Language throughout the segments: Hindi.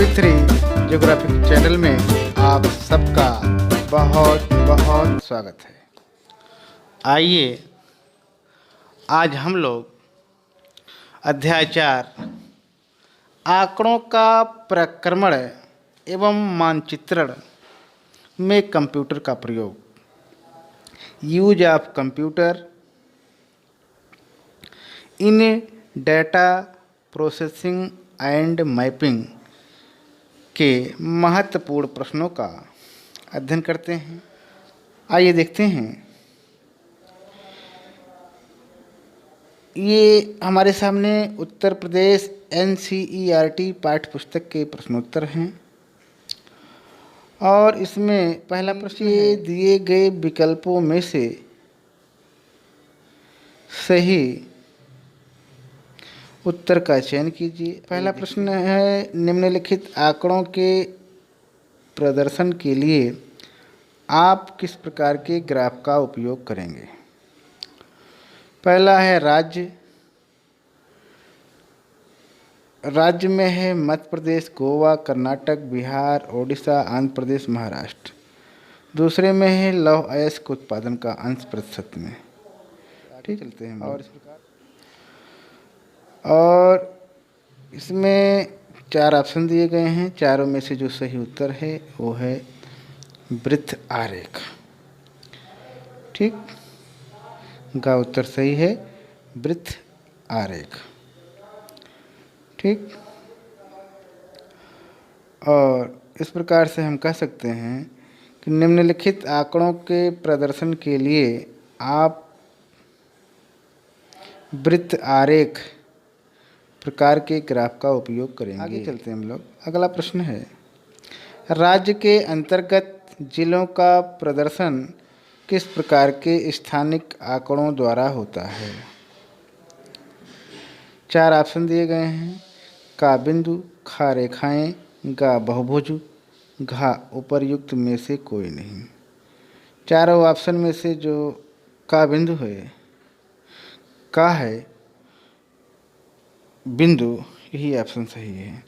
MP3 ज्योग्राफिक चैनल में आप सबका बहुत बहुत स्वागत है। आइए आज हम लोग अध्याय 4 आंकड़ों का प्रक्रमण एवं मानचित्रण में कंप्यूटर का प्रयोग, use of computer in data processing and mapping के महत्वपूर्ण प्रश्नों का अध्ययन करते हैं। आइए देखते हैं। ये हमारे सामने उत्तर प्रदेश NCERT पाठ्य पुस्तक के प्रश्नोत्तर हैं और इसमें पहला प्रश्न है, दिए गए विकल्पों में से सही उत्तर का चयन कीजिए। पहला प्रश्न है, निम्नलिखित आंकड़ों के प्रदर्शन के लिए आप किस प्रकार के ग्राफ का उपयोग करेंगे। पहला है राज्य में है मध्य प्रदेश, गोवा, कर्नाटक, बिहार, ओडिशा, आंध्र प्रदेश, महाराष्ट्र। दूसरे में है लौह अयस्क उत्पादन का अंश प्रतिशत में। ठीक, चलते हैं और इस प्रकार और इसमें 4 ऑप्शन दिए गए हैं। चारों में से जो सही उत्तर है वो है वृत्त आरेख। ठीक, का उत्तर सही है वृत्त आरेख। ठीक, और इस प्रकार से हम कह सकते हैं कि निम्नलिखित आंकड़ों के प्रदर्शन के लिए आप वृत्त आरेख प्रकार के ग्राफ का उपयोग करेंगे। आगे चलते हैं हम लोग। अगला प्रश्न है, राज्य के अंतर्गत जिलों का प्रदर्शन किस प्रकार के स्थानिक आंकड़ों द्वारा होता है। 4 ऑप्शन दिए गए हैं, का बिंदु, खा रेखाएं, गा बहुभुज, घा उपर्युक्त में से कोई नहीं। चारों ऑप्शन में से जो का बिंदु है, का है बिंदु, यही ऑप्शन सही है।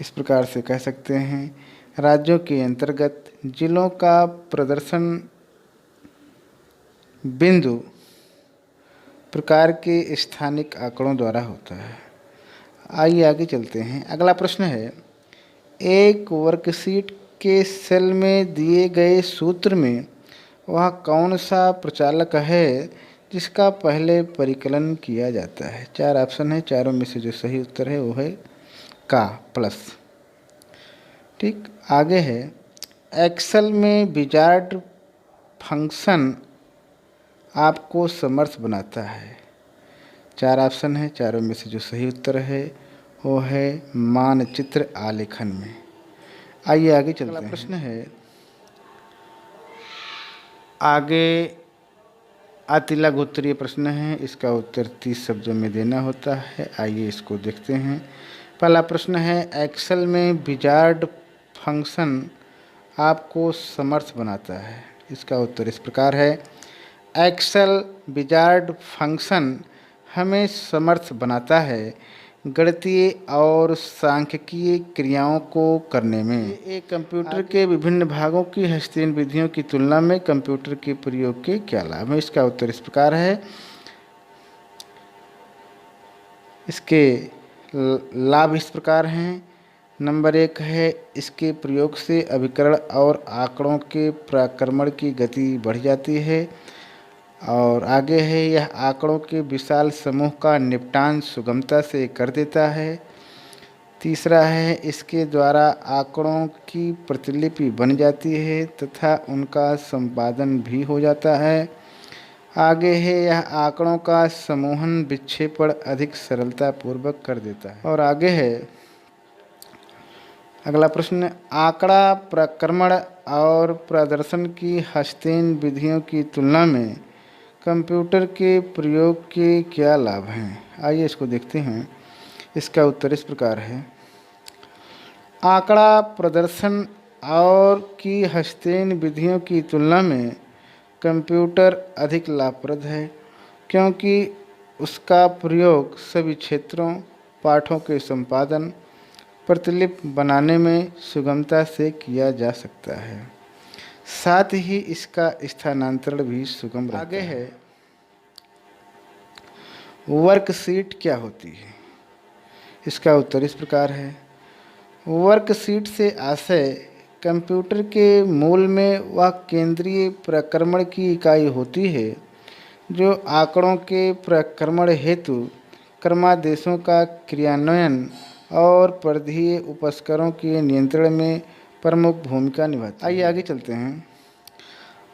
इस प्रकार से कह सकते हैं, राज्यों के अंतर्गत जिलों का प्रदर्शन बिंदु प्रकार के स्थानिक आंकड़ों द्वारा होता है। आइए आगे चलते हैं। अगला प्रश्न है, एक वर्कशीट के सेल में दिए गए सूत्र में वह कौन सा प्रचालक है जिसका पहले परिकलन किया जाता है। 4 ऑप्शन है, चारों में से जो सही उत्तर है वो है का प्लस। ठीक, आगे है, एक्सेल में विजार्ड फंक्शन आपको समर्थ बनाता है। 4 ऑप्शन है, चारों में से जो सही उत्तर है वो है मानचित्र आलेखन में। आइए आगे चलते हैं। प्रश्न है, आगे अतिलघु उत्तरीय प्रश्न है, इसका उत्तर 30 शब्दों में देना होता है। आइए इसको देखते हैं। पहला प्रश्न है, एक्सेल में विजार्ड फंक्शन आपको समर्थ बनाता है। इसका उत्तर इस प्रकार है, एक्सेल विजार्ड फंक्शन हमें समर्थ बनाता है गणितीय और सांख्यिकीय क्रियाओं को करने में। एक कंप्यूटर के विभिन्न भागों की हस्तीन विधियों की तुलना में कंप्यूटर के प्रयोग के क्या लाभ हैं। इसका उत्तर इस प्रकार है, इसके लाभ इस प्रकार हैं। नंबर 1 है, इसके प्रयोग से अभिकरण और आंकड़ों के प्रक्रमण की गति बढ़ जाती है। और आगे है, यह आंकड़ों के विशाल समूह का निपटान सुगमता से कर देता है। तीसरा है, इसके द्वारा आंकड़ों की प्रतिलिपि बन जाती है तथा उनका संपादन भी हो जाता है। आगे है, यह आंकड़ों का समूहन विक्षेपण अधिक सरलता पूर्वक कर देता है। और आगे है अगला प्रश्न, आंकड़ा प्रक्रमण और प्रदर्शन की हस्तीन विधियों की तुलना में कंप्यूटर के प्रयोग के क्या लाभ हैं। आइए इसको देखते हैं। इसका उत्तर इस प्रकार है, आंकड़ा प्रदर्शन और की हस्तीन विधियों की तुलना में कंप्यूटर अधिक लाभप्रद है क्योंकि उसका प्रयोग सभी क्षेत्रों, पाठों के संपादन प्रतिलिपि बनाने में सुगमता से किया जा सकता है। साथ ही इसका स्थानांतरण भी सुगम रहता है। आगे है वर्कशीट क्या होती है? इसका उत्तर इस प्रकार है। वर्कशीट से आशय कंप्यूटर के मूल में वह केंद्रीय प्रक्रमण की इकाई होती है जो आंकड़ों के प्रक्रमण हेतु क्रमादेशों का क्रियान्वयन और परिधीय उपस्करों के नियंत्रण में प्रमुख भूमिका निभाती है। आइए आगे चलते हैं।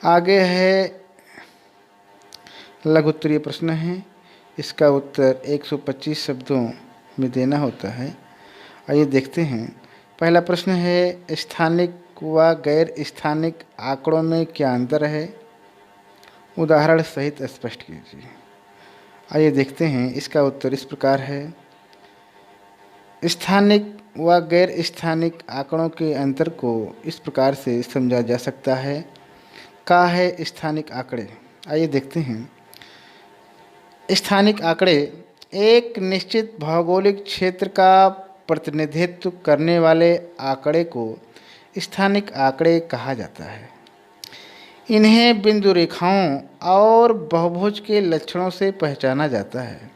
आगे है लघुत्तरीय प्रश्न है। इसका उत्तर 125 शब्दों में देना होता है। आइए देखते हैं। पहला प्रश्न है स्थानिक व गैर स्थानिक आंकड़ों में क्या अंतर है? उदाहरण सहित स्पष्ट कीजिए। आइए देखते हैं। इसका उत्तर इस प्रकार है। स्थानिक व गैर स्थानिक आंकड़ों के अंतर को इस प्रकार से समझा जा सकता है। का है स्थानिक आंकड़े? आइए देखते हैं। स्थानिक आंकड़े एक निश्चित भौगोलिक क्षेत्र का प्रतिनिधित्व करने वाले आंकड़े को स्थानिक आंकड़े कहा जाता है। इन्हें बिंदु रेखाओं और बहुभुज के लक्षणों से पहचाना जाता है।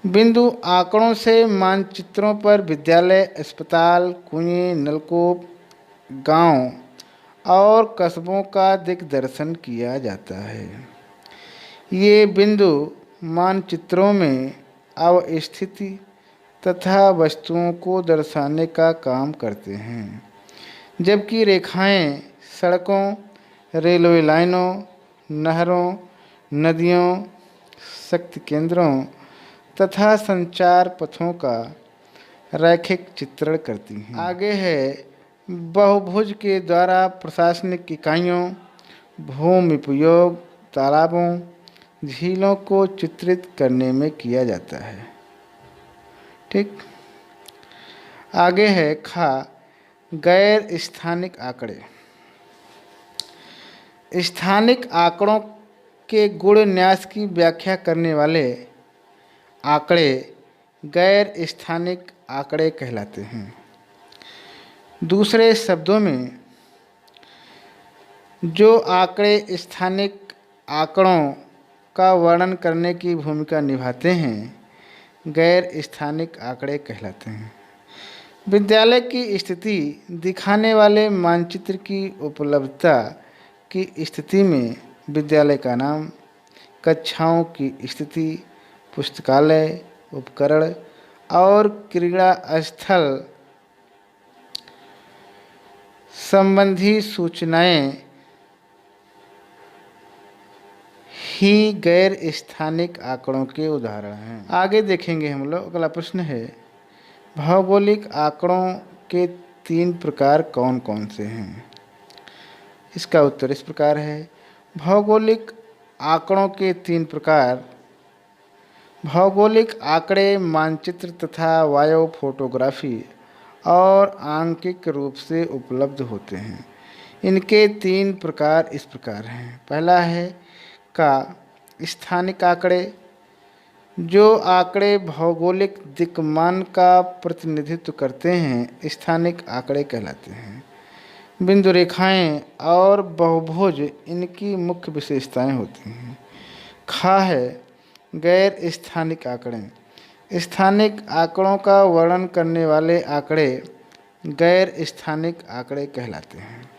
बिंदु आंकड़ों से मानचित्रों पर विद्यालय, अस्पताल, कुएं, नलकूप, गांव और कस्बों का दिग्दर्शन किया जाता है। ये बिंदु मानचित्रों में अवस्थिति तथा वस्तुओं को दर्शाने का काम करते हैं, जबकि रेखाएं सड़कों, रेलवे लाइनों, नहरों, नदियों, शक्ति केंद्रों तथा संचार पथों का रैखिक चित्रण करती हैं। आगे है बहुभुज के द्वारा प्रशासनिक इकाइयों, भूमि उपयोग, तालाबों, झीलों को चित्रित करने में किया जाता है। ठीक। आगे है खा गैर स्थानिक आंकड़े। स्थानिक आंकड़ों के गुण न्यास की व्याख्या करने वाले आंकड़े गैर स्थानिक आंकड़े कहलाते हैं। दूसरे शब्दों में, जो आंकड़े स्थानिक आंकड़ों का वर्णन करने की भूमिका निभाते हैं, गैर स्थानिक आंकड़े कहलाते हैं। विद्यालय की स्थिति दिखाने वाले मानचित्र की उपलब्धता की स्थिति में विद्यालय का नाम, कक्षाओं की स्थिति, पुस्तकालय, उपकरण और क्रीड़ा स्थल संबंधी सूचनाएं ही गैर स्थानिक आंकड़ों के उदाहरण हैं। आगे देखेंगे हम लोग। अगला प्रश्न है भौगोलिक आंकड़ों के 3 प्रकार कौन कौन से हैं? इसका उत्तर इस प्रकार है। भौगोलिक आंकड़ों के 3 प्रकार। भौगोलिक आंकड़े मानचित्र तथा वायु फोटोग्राफी और आंकिक रूप से उपलब्ध होते हैं। इनके 3 प्रकार इस प्रकार हैं। पहला है का स्थानिक आंकड़े। जो आंकड़े भौगोलिक दिक्मान का प्रतिनिधित्व करते हैं स्थानिक आंकड़े कहलाते हैं। बिंदु रेखाएं और बहुभुज इनकी मुख्य विशेषताएं होती हैं। खा है गैर स्थानिक आंकड़े। स्थानिक आंकड़ों का वर्णन करने वाले आंकड़े गैर स्थानिक आंकड़े कहलाते हैं।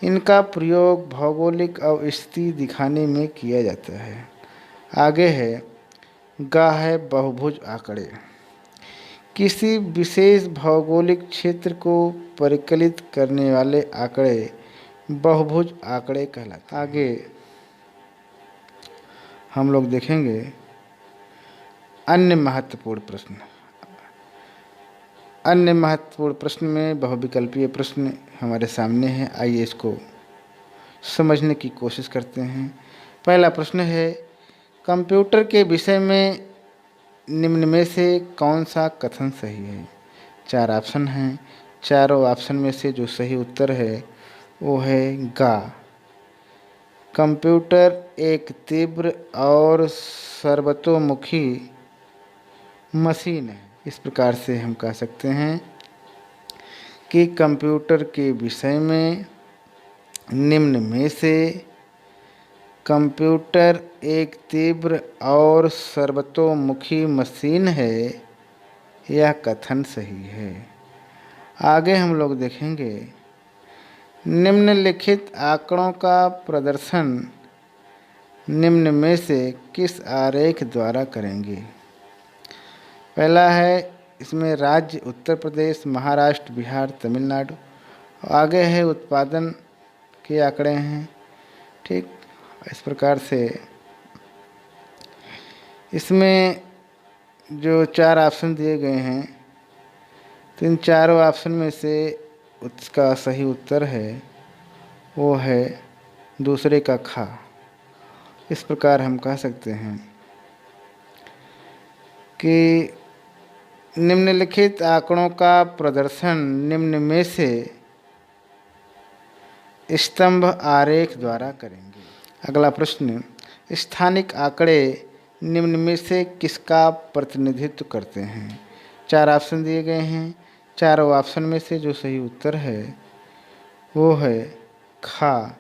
इनका प्रयोग भौगोलिक अवस्थिति दिखाने में किया जाता है। आगे है गा है बहुभुज आंकड़े। किसी विशेष भौगोलिक क्षेत्र को परिकलित करने वाले आंकड़े बहुभुज आंकड़े कहलाते हैं। आगे हम लोग देखेंगे अन्य महत्वपूर्ण प्रश्न। अन्य महत्वपूर्ण प्रश्न में बहुविकल्पीय प्रश्न हमारे सामने है। आइए इसको समझने की कोशिश करते हैं। पहला प्रश्न है कंप्यूटर के विषय में निम्न में से कौन सा कथन सही है? 4 ऑप्शन हैं। चारों ऑप्शन में से जो सही उत्तर है वो है गा। कंप्यूटर एक तीव्र और सर्वतोमुखी मशीन है। इस प्रकार से हम कह सकते हैं कि कंप्यूटर के विषय में निम्न में से कंप्यूटर एक तीव्र और सर्वतोमुखी मशीन है, यह कथन सही है। आगे हम लोग देखेंगे निम्नलिखित आंकड़ों का प्रदर्शन निम्न में से किस आरेख द्वारा करेंगे। पहला है, इसमें राज्य उत्तर प्रदेश, महाराष्ट्र, बिहार, तमिलनाडु। आगे है उत्पादन के आंकड़े हैं। ठीक, इस प्रकार से इसमें जो 4 ऑप्शन दिए गए हैं, तो इन चारों ऑप्शन में से उसका सही उत्तर है वो है दूसरे का खा। इस प्रकार हम कह सकते हैं कि निम्नलिखित आंकड़ों का प्रदर्शन निम्न में से स्तंभ आरेख द्वारा करेंगे। अगला प्रश्न, स्थानिक आंकड़े निम्न में से किसका प्रतिनिधित्व करते हैं। 4 ऑप्शन दिए गए हैं, चारों ऑप्शन में से जो सही उत्तर है वो है खा,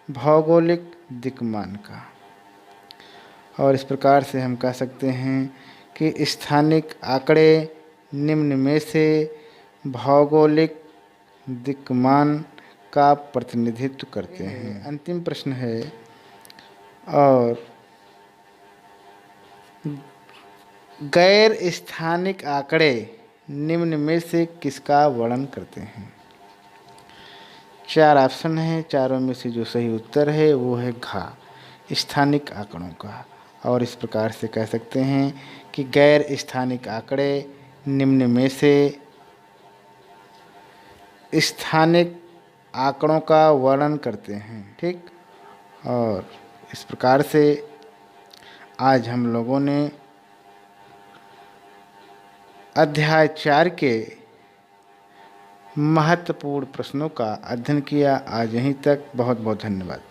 भौगोलिक दिक्मान का। और इस प्रकार से हम कह सकते हैं कि स्थानिक आंकड़े निम्न में से भौगोलिक दिक्मान का प्रतिनिधित्व करते हैं। अंतिम प्रश्न है, और गैर स्थानिक आंकड़े निम्न में से किसका वर्णन करते हैं। 4 ऑप्शन हैं, चारों में से जो सही उत्तर है वो है घा, स्थानिक आंकड़ों का। और इस प्रकार से कह सकते हैं कि गैर स्थानिक आंकड़े निम्न में से स्थानिक आंकड़ों का वर्णन करते हैं। ठीक, और इस प्रकार से आज हम लोगों ने अध्याय 4 के महत्वपूर्ण प्रश्नों का अध्ययन किया। आज यहीं तक। बहुत बहुत धन्यवाद।